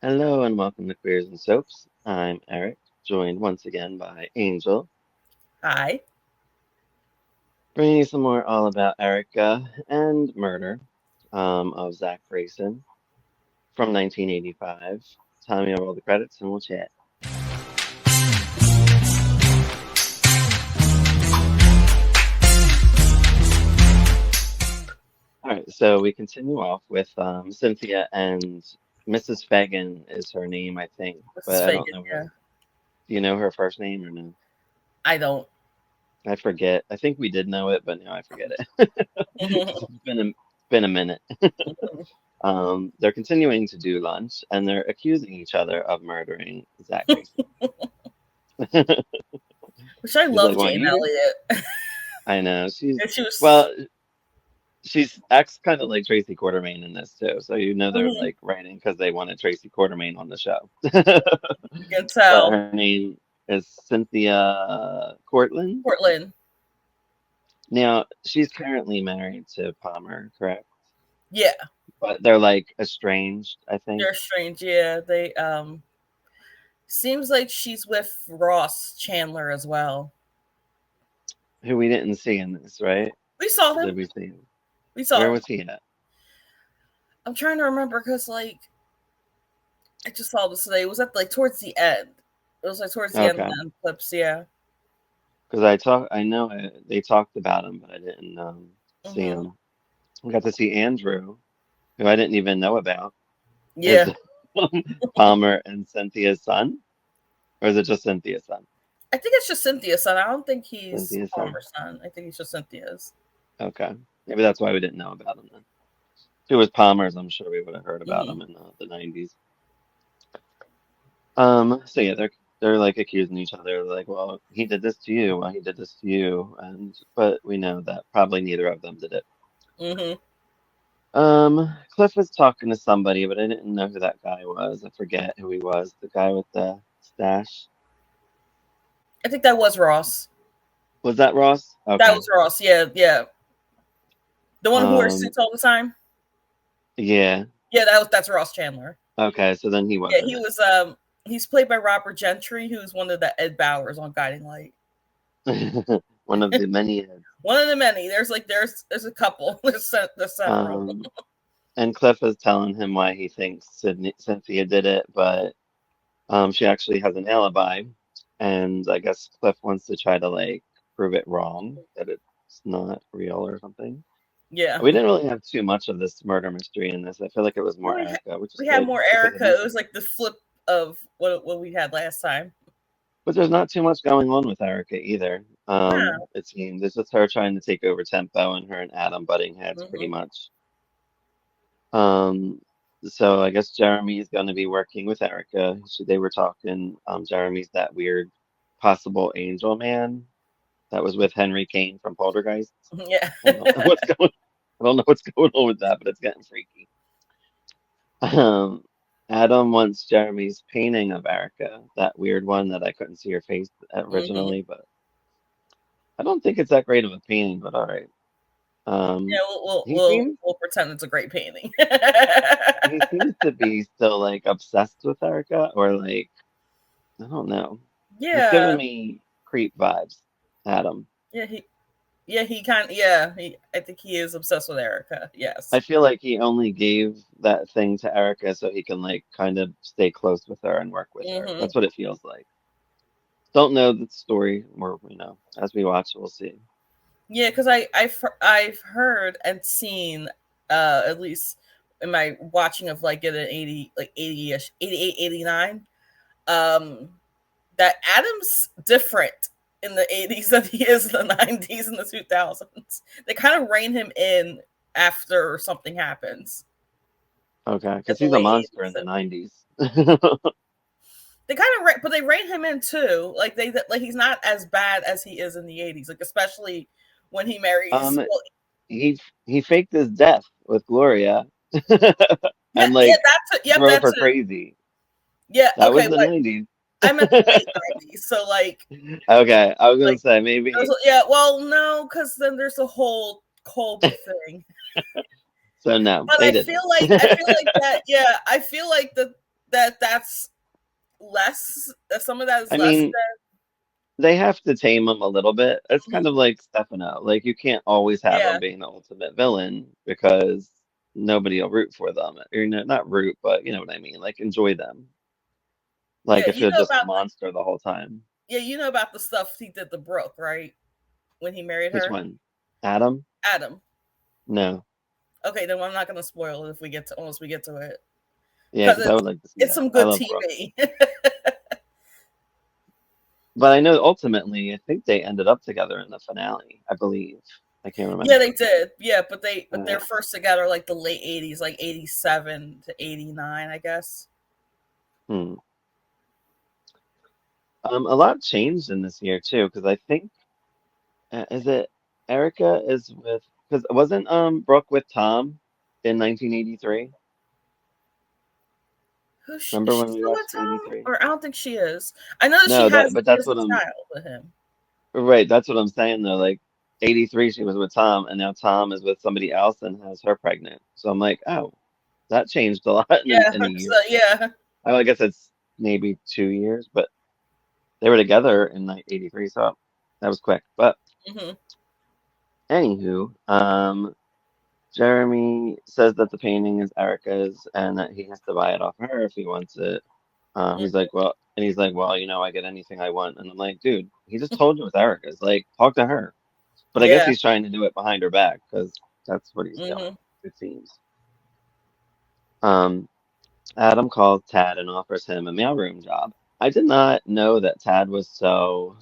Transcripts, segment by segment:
Hello and welcome to Queers and Soaps. I'm Eric, joined once again by Angel, Hi. bringing you some more all about Erica and murder of Zach Grayson from 1985. Tell me all the credits and we'll chat. All right, so we continue off with Cynthia and Mrs. Fagan is her name, I think, This is but I don't Fagan. know Yeah. her. Do you know her first name or no? I don't. I forget. I think we did know it, but now I forget it. Because it's been a minute. They're continuing to do lunch and they're accusing each other of murdering Zach Grayson. Which I She's like, love well, Jane you did. Elliott. I know. And she was. Well, she's acts kind of like Tracy Quartermain in this too. So you know they're Mhm, like writing because they wanted Tracy Quartermain on the show. you can But tell. her name is Cynthia Cortland. Portland. Now, she's currently married to Palmer, correct? Yeah, But they're like estranged, I think. they're strange. Yeah, they seems like she's with Ross Chandler as well. Who we didn't see in this, right? We saw Did him. we see him? We saw Where him. was he at? I'm trying to remember because I just saw this today. It was at towards the end. It was towards the end of Okay. the clips. Yeah. Because I know they talked about him, but I didn't see hmm him. We got to see Andrew, who I didn't even know about. Is Yeah. Palmer and Cynthia's son, or is it just Cynthia's son? I think it's just Cynthia's son. I don't think he's Cynthia's son. Palmer's son. I think he's just Cynthia's. Okay, maybe that's why we didn't know about him then. If it was Palmer's, I'm sure we would have heard about hmm him in the 90s. So yeah, they're like accusing each other, like, well, he did this to you, well, he did this to you, and but we know that probably neither of them did it. hmm Cliff was talking to somebody, but I didn't know who that guy was. I forget who he was. The guy with the stash. I think that was Ross. Was that Ross? That Okay. was Ross. Yeah, yeah. The one who wears Um, suits all the time. yeah. Yeah, that's Ross Chandler. Okay, so then he was Yeah, in he it. was. He's played by Robert Gentry, who's one of the Ed Bowers on Guiding Light. One of the many. One of the many. There's a couple. There's several. Um, and Cliff is telling him why he thinks Cynthia did it, but she actually has an alibi, and I guess Cliff wants to try to like prove it wrong, that it's not real or something. Yeah. We didn't really have too much of this murder mystery in this. I feel like it was Well, more Erica, which is we had good more because at Erica. It least, was like the flip of what we had last time. but there's not too much going on with Erica either. No. It seems it's just her trying to take over tempo and her and Adam butting heads pretty hmm much. Um, so I guess Jeremy's going to be working with Erica. They were talking. Jeremy's that weird possible angel man that was with Henry Kane from Poltergeist. Yeah. I don't know what's going. I don't know what's going on with that, but it's getting freaky. Um, Adam wants Jeremy's painting of Erica, that weird one that I couldn't see her face hmm originally, but I don't think it's that great of a painting, but all right. Yeah, He seems we'll pretend it's a great painting. he seems to be still like obsessed with Erica, or like I don't know. He's giving Yeah, me creep vibes, Adam. yeah, he kind of yeah. I think he is obsessed with Erica. I Yes. feel like he only gave that thing to Erica so he can like kind of stay close with her and work with her. hmm That's what it feels like. Don't know the story, or as we watch, we'll see. Yeah, because I've heard and seen at least in my watching of in an 80 80ish 88 89 um that Adam's different in the 80s than he is in the 90s and the 2000s. They kind of rein him in after something happens Okay, in because the he's a late monster 80s. in the 90s. They kind of but they rein him in too. Like he's not as bad as he is in the 80s, like especially when he marries. Um, Well, he faked his death with Gloria yeah, and yeah, like yep, drove that's her it. crazy. Yeah, That was okay, the but 90s. I meant the late 90s. So Okay, I was gonna like say there's maybe. yeah, well, no, because then there's a whole Colby thing. So no, But they didn't. I feel like that. Yeah, I feel like that's less. Some of that is I less mean, they have to tame him a little bit. It's than. kind of like Stefano. Like you can't always have him Yeah, being the ultimate villain because nobody will root for them. Or not root, but you know what I mean. Like enjoy them. yeah. Like if you're just a monster the whole time. You know about the stuff he did to Brooke, right? When he married Which her, one? Adam? Adam. No. Okay, then I'm not gonna spoil it if we get to once we get to it Yeah, because because I would like to see it's that. some I good love Brooke. TV. But I know ultimately, I think they ended up together in the finale. I believe. I can't Yeah, they remember. did. Yeah, but Uh, they're first together like the late '80s, like '87 to '89, I guess. hmm. A lot changed in this year too, because I think is it Erica is with because wasn't Brooke with Tom in 1983? Is Remember she when we still with watched Tom? 83? Or I don't think she is. I know that No, that but she that's has what a I'm child with him. right. That's what I'm saying though. Like 83, she was with Tom, and now Tom is with somebody else and has her pregnant. So I'm like, oh, that changed a lot Yeah, in a so year. yeah. Oh, I guess it's maybe 2 years, but they were together in like 83, so that was quick. But Hmm. anywho, Jeremy says that the painting is Erica's and that he has to buy it off her if he wants it. He's like, well, and he's like, well, I get anything I want. And I'm like, dude, he just told you it's Erica's. Like, talk to her. But I guess Yeah. he's trying to do it behind her back because that's what he's doing, Hmm. it seems. Um, Adam calls Tad and offers him a mailroom job. I did not know that Tad was so,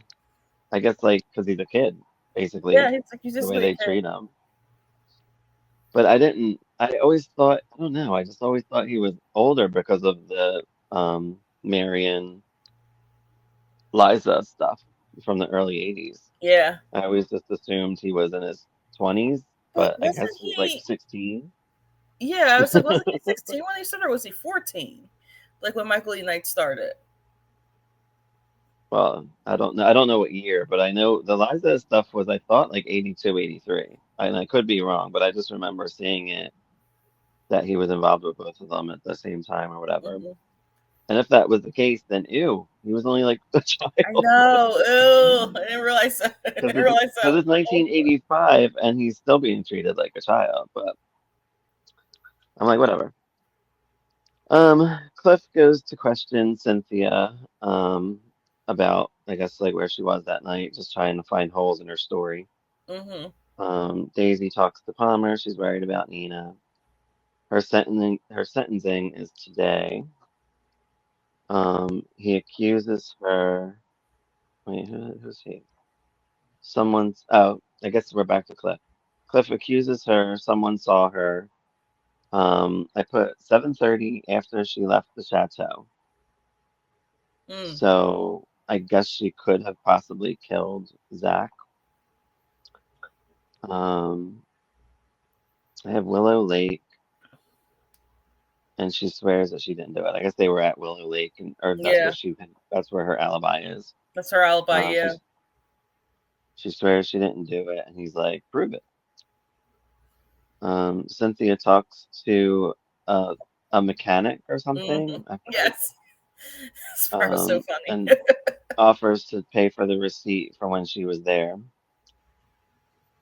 I guess, like, because he's a kid, Yeah, basically, he's like, you the just way like, they treat him. But I didn't, I always thought, I don't know, I just always thought he was older because of the Marion Liza stuff from the early 80s. yeah. I always just assumed he was in his 20s, But but I wasn't guess he's like he? 16. Yeah, I was like, wasn't he 16 when he started, or was he 14? Like when Michael E. Knight started. Well, I don't know. I don't know what year, but I know the Liza stuff was, I thought, like 82, 83. And I could be wrong, but I just remember seeing it that he was involved with both of them at the same time or whatever. Hmm. And if that was the case, then ew, he was only like a I child. know. Ew, I didn't realize that. I didn't realize Because that. it's 1985 and he's still being treated like a child. But I'm like, whatever. Cliff goes to question Cynthia about, I guess, like where she was that night, just trying to find holes in her story. Hmm. Daisy talks to Palmer. She's worried about Nina. Her sentencing is today. He accuses her. Wait, who's he? Someone's. Oh, I guess we're back to Cliff. Cliff accuses her. Someone saw her. I put 7:30 after she left the chateau. Mm. So I guess she could have possibly killed Zach. Um, I have Willow Lake, and she swears that she didn't do it. I guess they were at Willow Lake, and or that's where Yeah, that's where her alibi is. that's her alibi. Um, Yeah. she's she swears she didn't do it, and he's like, prove it. Cynthia talks to uh, a mechanic or Hmm. something. I forget. Yes. This part was so funny. And offers to pay for the receipt for when she was there.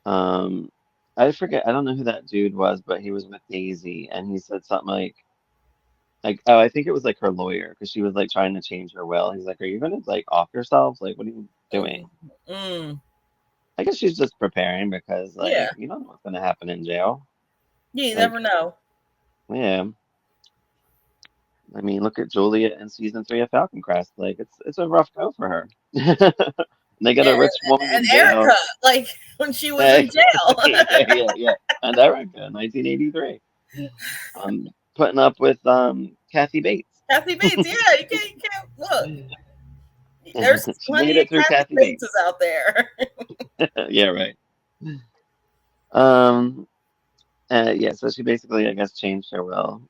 Um, I forget. I don't know who that dude was, but he was with Daisy, and he said something like, oh, I think it was like her lawyer because she was like trying to change her will. He's like, are you gonna like off yourself? Like, what are you Hmm. doing? Mm. I guess she's just preparing because like Yeah. you don't know what's gonna happen in jail. Yeah, you never Like, know. yeah. I mean, look at Julia in season 3 of Falcon Crest. Like, it's a rough go for her. They get And, a rich woman and in Erica, jail. like when she was in Hey, jail. yeah, yeah, yeah. And Erica, 1983. Putting up with Kathy Bates. Kathy Bates. Yeah, you can't look. There's She made plenty of it through Kathy Kathy Bateses Bates. out there. Yeah, right. Um, yeah, so she basically, I guess, changed her will.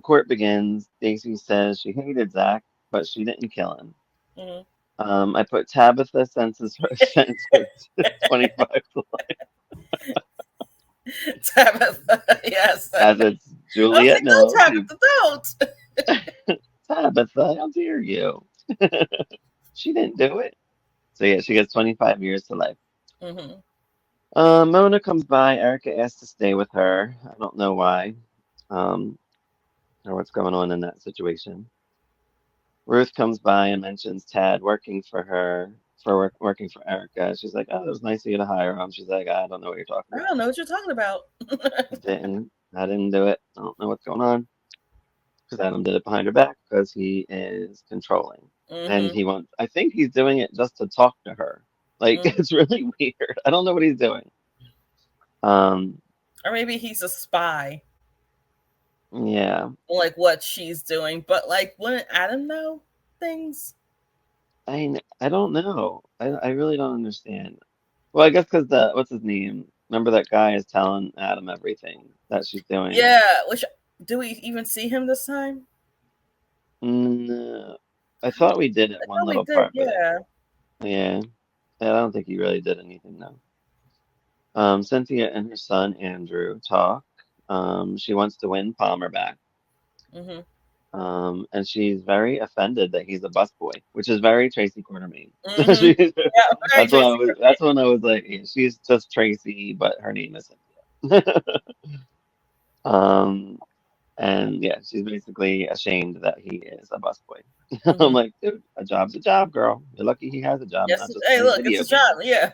Court begins. Daisy says she hated Zach, but she didn't kill him. Mhm. I put Tabitha sentenced her to 25 to life, Tabitha, yes. I as it's was Juliet like, no, knows. Tabitha, don't. Tabitha, how dare you? She didn't do it. So yeah, she gets 25 years to life. Mm-hmm. Mona comes by. Erica asks to stay with her. I don't know why, um, or what's going on in that situation. Ruth comes by and mentions Tad working for her, working for Erica. She's like, "Oh, it was nice of you to hire him." She's like, "I don't know what you're talking I about. don't know what you're talking about. I didn't do it. I don't know what's going on." Because Adam did it behind her back because he is controlling. And Mm-hmm. he wants, I think he's doing it just to talk to her. Like, Mm-hmm. it's really weird. I don't know what he's doing. Um, Or maybe he's a spy yeah. on like what she's doing. But like, wouldn't Adam know things? I don't know. I really don't understand. Well, I guess because what's his name? Remember that guy is telling Adam everything that she's doing. Yeah. Which do we even see him this time? No, I thought we did it I one thought we little did. part, but Yeah. yeah, I don't think he really did anything though. Cynthia and her son Andrew talk. She wants to win Palmer back. Mm-hmm. And she's very offended that he's a busboy, which is very Tracy Quartermain. Mm-hmm. Yeah. Very Tracy. That's when I was like, yeah, she's just Tracy, but her name is Cynthia. Um, and yeah, she's basically ashamed that he is a busboy. I'm Mm-hmm. like, dude, a job's a job, girl. You're lucky he has a job, Yes. not just Hey, playing look, it's video a job. games. Yeah.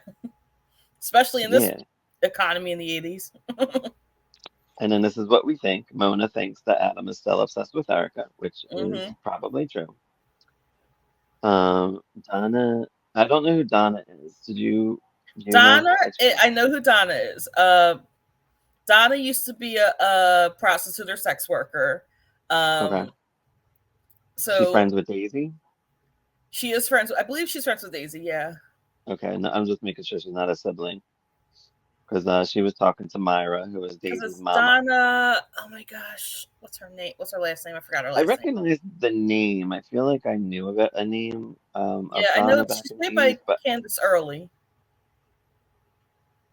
Especially in this Yeah. economy in the 80s. And then this is what we think. Mona thinks that Adam is still obsessed with Erica, which is Mm-hmm. probably true. Donna, I don't know who Donna is. Do you know Donna, by chance? I know who Donna is. Donna used to be a prostitute or sex worker. Okay. Um, She's so friends with Daisy? she is friends. I believe she's friends with Daisy. Yeah, Okay, no, I'm just making sure she's not a sibling. Because she was talking to Myra, who is because Daisy's it's mama. Donna. Oh my gosh, what's her name? What's her last name? I forgot her I last name. recognize the name. I feel like I knew of a name Yeah, of I know Donna back she's in the played 80s, by but Candace Early.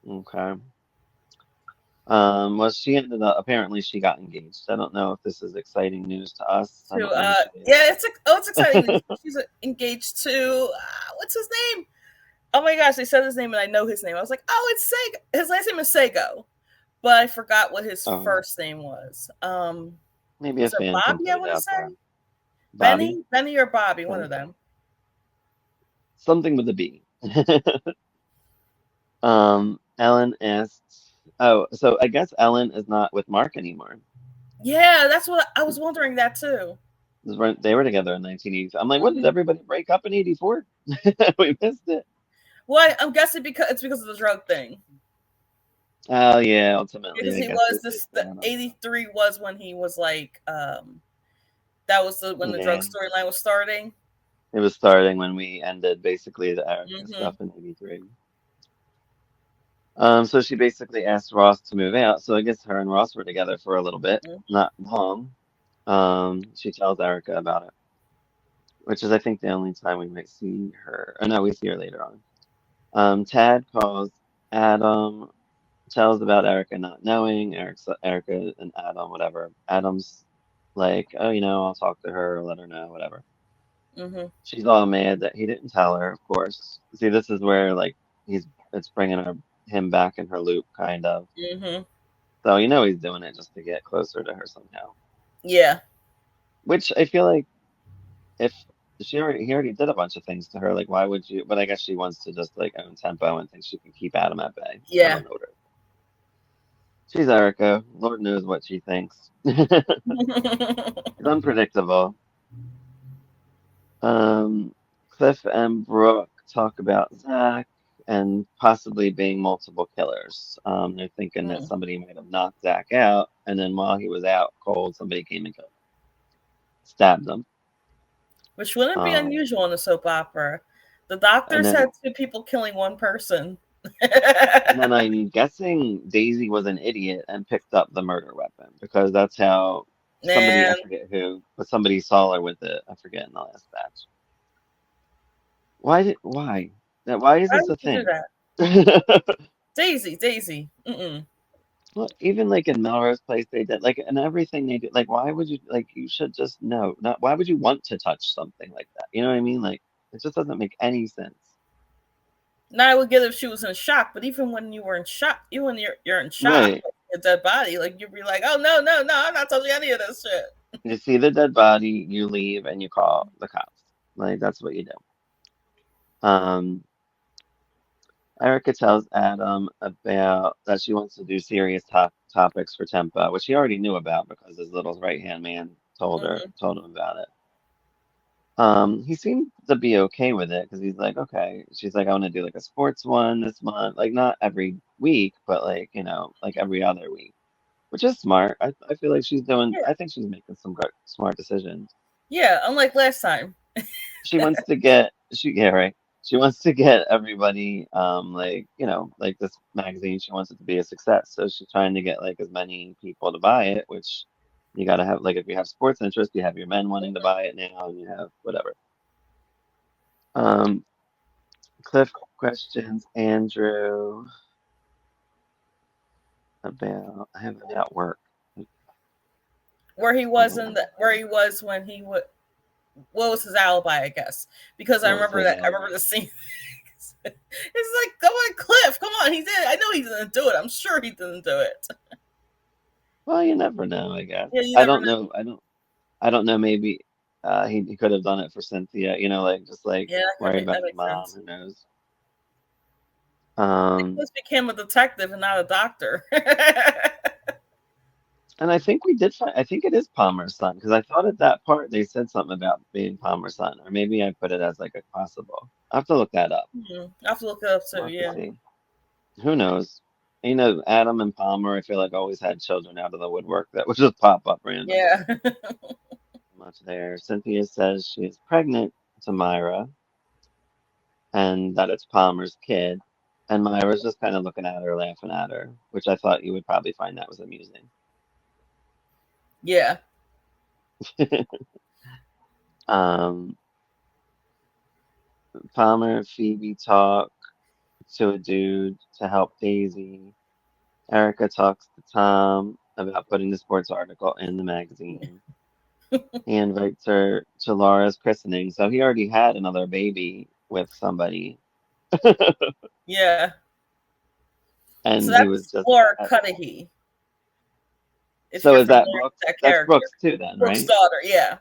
okay. Well, she ended up, apparently she got engaged. I don't know if this is exciting news to us. I To don't usually. yeah, it's exciting. She's engaged to what's his name? Oh my gosh, they said his name and I know his name. I was like, oh, it's Sego. His last name is Sego, but I forgot what his Oh, first name was. maybe a Was it fan can Bobby? put I it want to out there. say Bobby? Benny or Bobby, one Okay. of them. Something with a B. Ellen asks, oh, so I guess Ellen is not with Mark anymore. Yeah, that's what I was wondering that too. They were together in 1980. I'm like, what did Hmm. everybody break up in 84? We missed it. Well, I'm guessing because it's because of the drug thing. Oh, yeah, ultimately, Because I he guess was it did this go the on. 83 was when he was like that was when the drug Yeah, storyline was starting. it was starting when we ended basically the Erica Hmm. stuff in 83. So she basically asked Ross to move out. So I guess her and Ross were together for a little bit, not long. She tells Erica about it, which is I think the only time we might see her. Oh no, we see her later on. Tad calls Adam, tells about Erica not knowing, Erica and Adam, whatever. Adam's like, oh, I'll talk to her, let her know, whatever. Hmm. She's all mad that he didn't tell her, of course. See, this is where like it's bringing him back in her loop, kind of. Hmm. So he's doing it just to get closer to her somehow. Yeah. Which I feel like if he already did a bunch of things to her, like why would you? But I guess she wants to just like own tempo and thinks she can keep Adam at bay. I Yeah. don't know what her. She's Erica. Lord knows what she thinks. She's unpredictable. Um, Cliff and Brooke talk about Zach and possibly being multiple killers. They're thinking that Mm. somebody might have knocked Zach out, and then while he was out cold, somebody came and killed him, stabbed him. Which wouldn't be Um, unusual in a soap opera. The and doctors then had two people killing one person. and then I'm guessing Daisy was an idiot and picked up the murder weapon because that's how somebody, I Man, forget who, but somebody saw her with it. I forget in the last batch. Why? Why is why this would a you do thing? that? Daisy. Mm-mm. Well, even like in Melrose Place, they did like and everything they do. Like, why would you like? You should just know. Not why would you want to touch something like that? You know what I mean? Like, it just doesn't make any sense. Now I would get if she was in shock, but even when you were in shock, even when you're in shock, Right. a dead body, like you'd be like, oh no, no, no, I'm not touching any of this shit. You see the dead body, you leave, and you call the cops. Like, that's what you do. Um, Erica tells Adam about that she wants to do serious topics for Tempa, which he already knew about because his little right-hand man Hmm. told him about it. He seemed to be okay with it because he's like, okay. She's like, I want to do like a sports one this month, like not every week, but like, like every other week, which is smart. I feel like Yeah, I think she's making some good, smart decisions. yeah. Unlike last time. She wants to get, yeah, right. She wants to get everybody, like, like this magazine, she wants it to be a success. So she's trying to get like as many people to buy it, which you got to have, like, if you have sports interest, you have your men wanting to buy it now, and you have whatever. Um, Cliff questions Andrew about I have about work. Where he was in Um, the where he was when he would what was his alibi, I guess. Because what was his I remember alibi? the scene. It's like, come on, Cliff, come on, he did it. I know he didn't do it. I'm sure he didn't do it. Well, you never know, I guess. Yeah, you I never don't know. know. I don't know. Maybe he could have done it for Cynthia. Like just like Yeah, worried about that his makes mom. sense. Who knows? Um, Cliff became a detective and not a doctor. and I think we did find. I think it is Palmer's son because I thought at that part they said something about being Palmer's son, or maybe I put it as like a possible. I have to look that up. I have to look it up We'll too. have to Yeah, see. Who knows? Adam and Palmer, I feel like always had children out of the woodwork that would just pop up randomly. yeah, Much there. Cynthia says she is pregnant to Myra and that it's Palmer's kid. And Myra's just kind of looking at her, laughing at her, which I thought you would probably find that was amusing. yeah, um, Palmer and Phoebe talk to a dude to help Daisy. Erica talks to Tom about putting the sports article in the magazine. He invites her to Laura's christening. So he already had another baby with somebody. yeah. So And he was that's just Laura at, Cudahy. If so you're is that familiar Brooks? with that That's character, Brooks too then, Brooke's right? daughter. Yeah,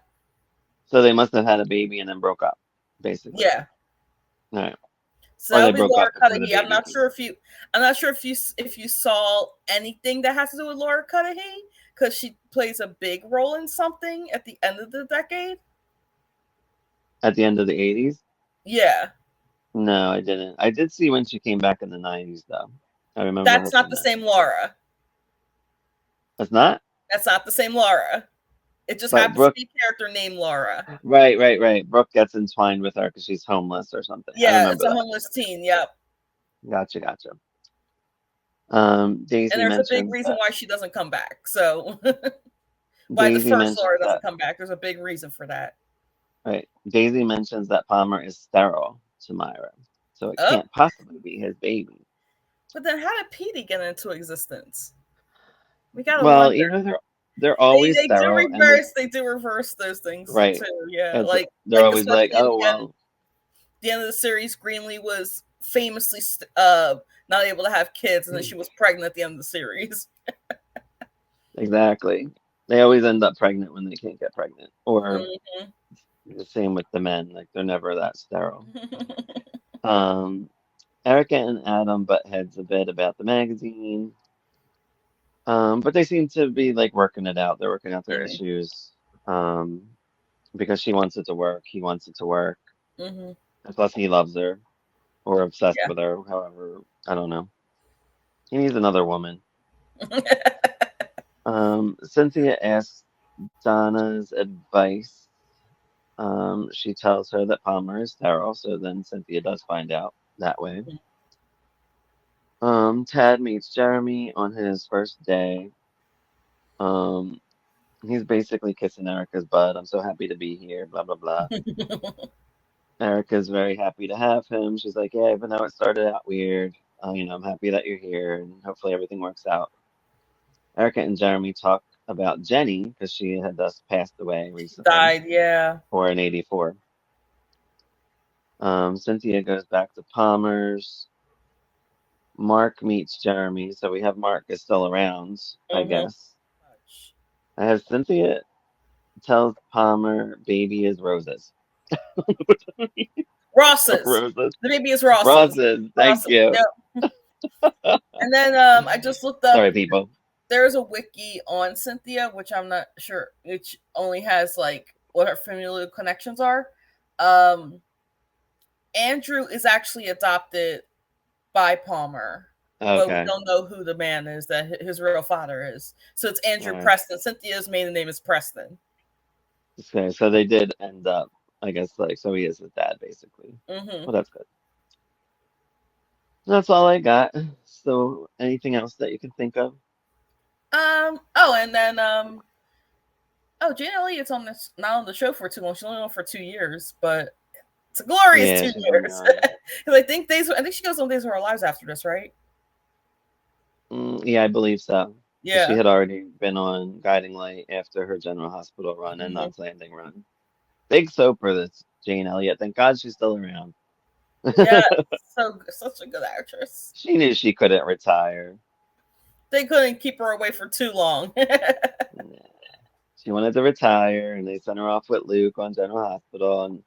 So they must have had a baby and then broke up, basically. yeah. All right. So Or that'll they be broke Laura up before the Cudahy. baby came. I'm not sure if you saw anything that has to do with Laura Cudahy because she plays a big role in something at the end of the decade. At the end of the 80s? Yeah, No, I didn't. I did see when she came back in the 90s, though. I remember her that's not from the that. same Laura. That's not? That's not the same Laura. It just But happens to Brooke, be a character named Laura. right. Brooke gets entwined with her because she's homeless or something. I Yeah, it's remember a that. homeless teen. Yep. Gotcha. And Daisy there's a big mentions reason that why she doesn't come back. So why the Daisy first Laura mentions doesn't that come back? There's a big reason for that. right. Daisy mentions that Palmer is sterile to Myra, so it Oh, can't possibly be his baby. but then how did Petey get into existence? We gotta Well, wonder. they're always sterile, and they They do reverse those things right. too. Yeah, It's they're like always like, especially at oh well, the end of the series, Greenlee was famously not able to have kids, and then she was pregnant at the end of the series. exactly. They always end up pregnant when they can't get pregnant, or Mhm. the same with the men. Like they're never that sterile. Um, Erica and Adam butt heads a bit about the magazine, but they seem to be like working it out. They're working out their Mhm. issues. Um, because she wants it to work, he wants it to work, Mhm. and plus he loves her or obsessed Yeah. with her. However, I don't know. He needs another woman. Cynthia asks Donna's advice. She tells her that Palmer is sterile, so then Cynthia does find out that way. Tad meets Jeremy on his first day. Um, he's basically kissing Erica's butt. I'm so happy to be here, blah, blah, blah. Erica's very happy to have him. She's like, yeah, even though it started out weird, I'm happy that you're here and hopefully everything works out. Erica and Jeremy talk about Jenny because she had just passed away recently, Died, yeah. or in '84. Cynthia goes back to Palmer's. Mark meets Jeremy, so we have Mark is still around, I Mm-hmm. guess. As Cynthia tells Palmer, baby is roses. Ross's. Roses. The baby is Ross's. Roses, thank Ross's. you. Yep. And then I just looked up. Sorry, people. There's a wiki on Cynthia, which I'm not sure, which only has like what her familial connections are. Um, Andrew is actually adopted by Palmer, but we Okay. don't know who the man is that his real father is. So it's All Andrew right. Preston. Cynthia's maiden name is Preston. Okay, so they did end up, I guess, like, so he is his dad, basically. Mm-hmm. Well, that's good. That's all I got. So, anything else that you can think of? Oh, and then oh, Jane Elliott's on this not on the show for too long. She's only on for 2 years, but it's a glorious Yeah, two she's only years. on. Because I think she goes on Days of Our Lives after this, right? Yeah, I believe so. Because she Yeah. had already been on Guiding Light after her General Hospital run and Mm-hmm. Knots Landing run. Big soaper, this Jane Elliott. Thank God she's still around. Yeah, so such a good actress. She knew she couldn't retire. They couldn't keep her away for too long. Yeah. She wanted to retire, and they sent her off with Luke on General Hospital. And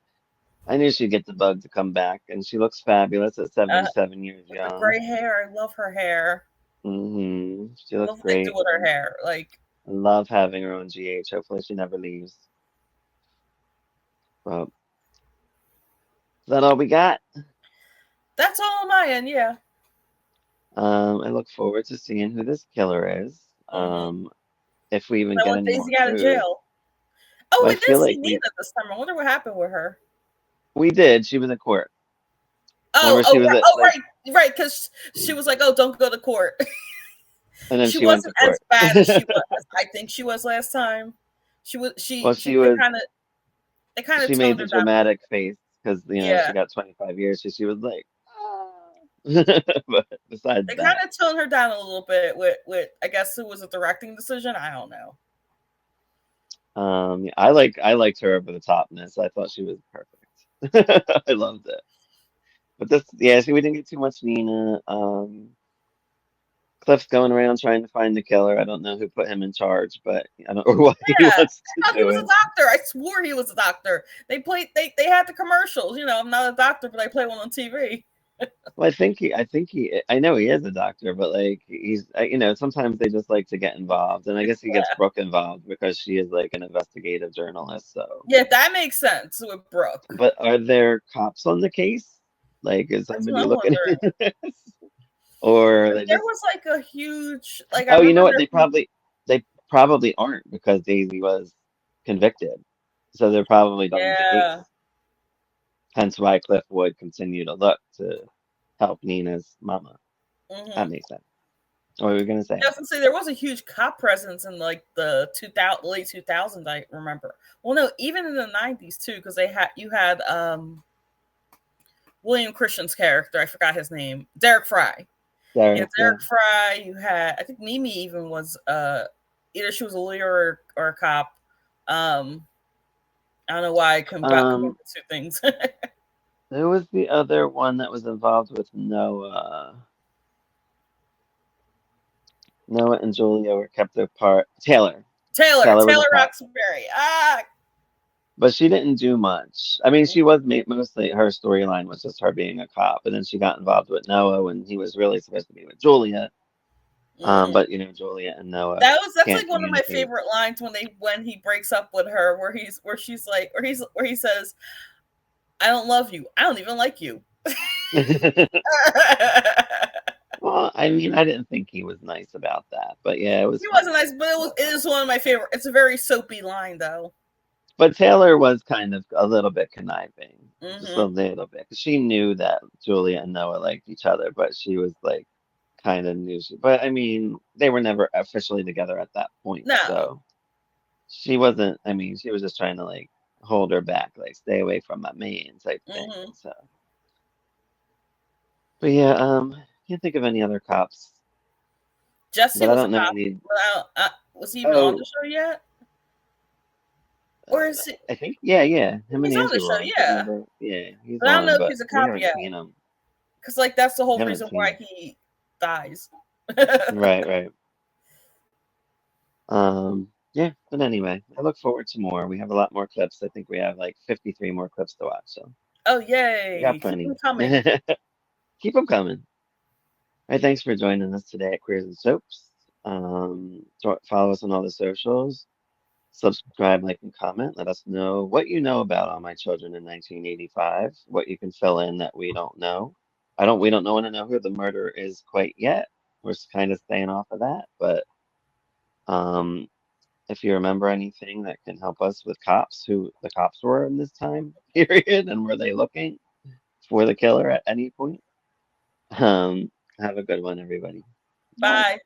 I knew she'd get the bug to come back, and she looks fabulous at uh, 77 years with the young. gray hair, I love her hair. She I looks love what they do great, with her and hair. Like I love having her on GH. Hopefully, she never leaves. But is that all we got? that's all on my end. Yeah. I look forward to seeing who this killer is. Mm-hmm. If we even I get want any more Daisy out of clues. jail. Oh, Well, I we did feel see like Nina this summer. I wonder what happened with her. we did. She was in court. Oh, Remember, she was right. at Oh, like, right. Because she was like, "Oh, don't go to court." and then She she went wasn't to as court. bad as she was. I think she was last time. She was. Well, She. she was. They kind of She made toned the her down a little. dramatic face because she Yeah. got 25 years, so she was like, ah. But besides They kind that, of toned her down a little bit with I guess it was a directing decision. I don't know. yeah, I liked her over the topness. I thought she was perfect. I loved it. But this, yeah, see, we didn't get too much Nina. Cliff's going around trying to find the killer. I don't know who put him in charge, but I don't know why he Yeah, wants I to thought he do was a it. doctor. I swore he was a doctor. They had the commercials. I'm not a doctor, but I play one on TV. Well, I know he is a doctor, but like sometimes they just like to get involved, and I guess he gets Brooke involved because she is like an investigative journalist. So, Yeah, that makes sense with Brooke. but are there cops on the case? Like, is That's what somebody I'm looking wondering. into this, or are they There just? was like a huge like I Oh, you remember know what? there. They probably aren't because Daisy was convicted, so they're probably done with the Yeah. case. Hence why Cliff would continue to look to help Nina's mama. That Mm-hmm. makes sense. What were we gonna say? I was gonna say there was a huge cop presence in like the 2000 late 2000s. I remember. Well, no, even in the 90s too, because you had William Christian's character. I forgot his name. Derek Fry. You had Derek, yeah. Derek Fry. You had I think Mimi even was either she was a lawyer or a cop. Um, I don't know why I got Um, confused two things. there was the other one that was involved with Noah. Noah and Julia were kept apart. Taylor. Taylor was a Taylor cop, Roxbury. Ah, but she didn't do much. I mean, she mm-hmm. was mostly her storyline was just her being a cop, and then she got involved with Noah when he was really supposed to be with Julia. Mm-hmm. But Julia and Noah That's can't like one of my communicate. favorite lines when he breaks up with her, where she's like, where he says, "I don't love you. I don't even like you." Well, I mean, I didn't think he was nice about that, but yeah, it was He wasn't funny. nice, but it is one of my favorite. It's a very soapy line though. But Taylor was kind of a little bit conniving, just a Mm-hmm. little bit, 'cause she knew that Julia and Noah liked each other, but she was like kind of knew she. But I mean, they were never officially together at that point, No. so she wasn't. I mean, she was just trying to like hold her back, like stay away from my man type thing. Mm-hmm. So, but yeah, can't think of any other cops. Jesse but I was a don't know cop. any. Was he even on the Oh, show yet? Or is he? I think yeah. Him and He's on Angie the were show, on. yeah. Remember? Yeah, he's But I don't know on, if but he's a we cop haven't yet. seen him. Because like that's the We whole haven't reason seen why him. he dies. Right, right. Yeah, but anyway, I look forward to more. We have a lot more clips. I think we have like 53 more clips to watch, so Oh we got yay! Keep plenty. him coming. Keep them coming. All right, thanks for joining us today at Queers and Soaps. Follow us on all the socials. Subscribe, like, and comment. Let us know what you know about All My Children in 1985. What you can fill in that we don't know. We don't want to know who the murderer is quite yet. We're kind of staying off of that, but um, if you remember anything that can help us with cops, who the cops were in this time period, and were they looking for the killer at any point? Um, have a good one, everybody. Bye. Bye.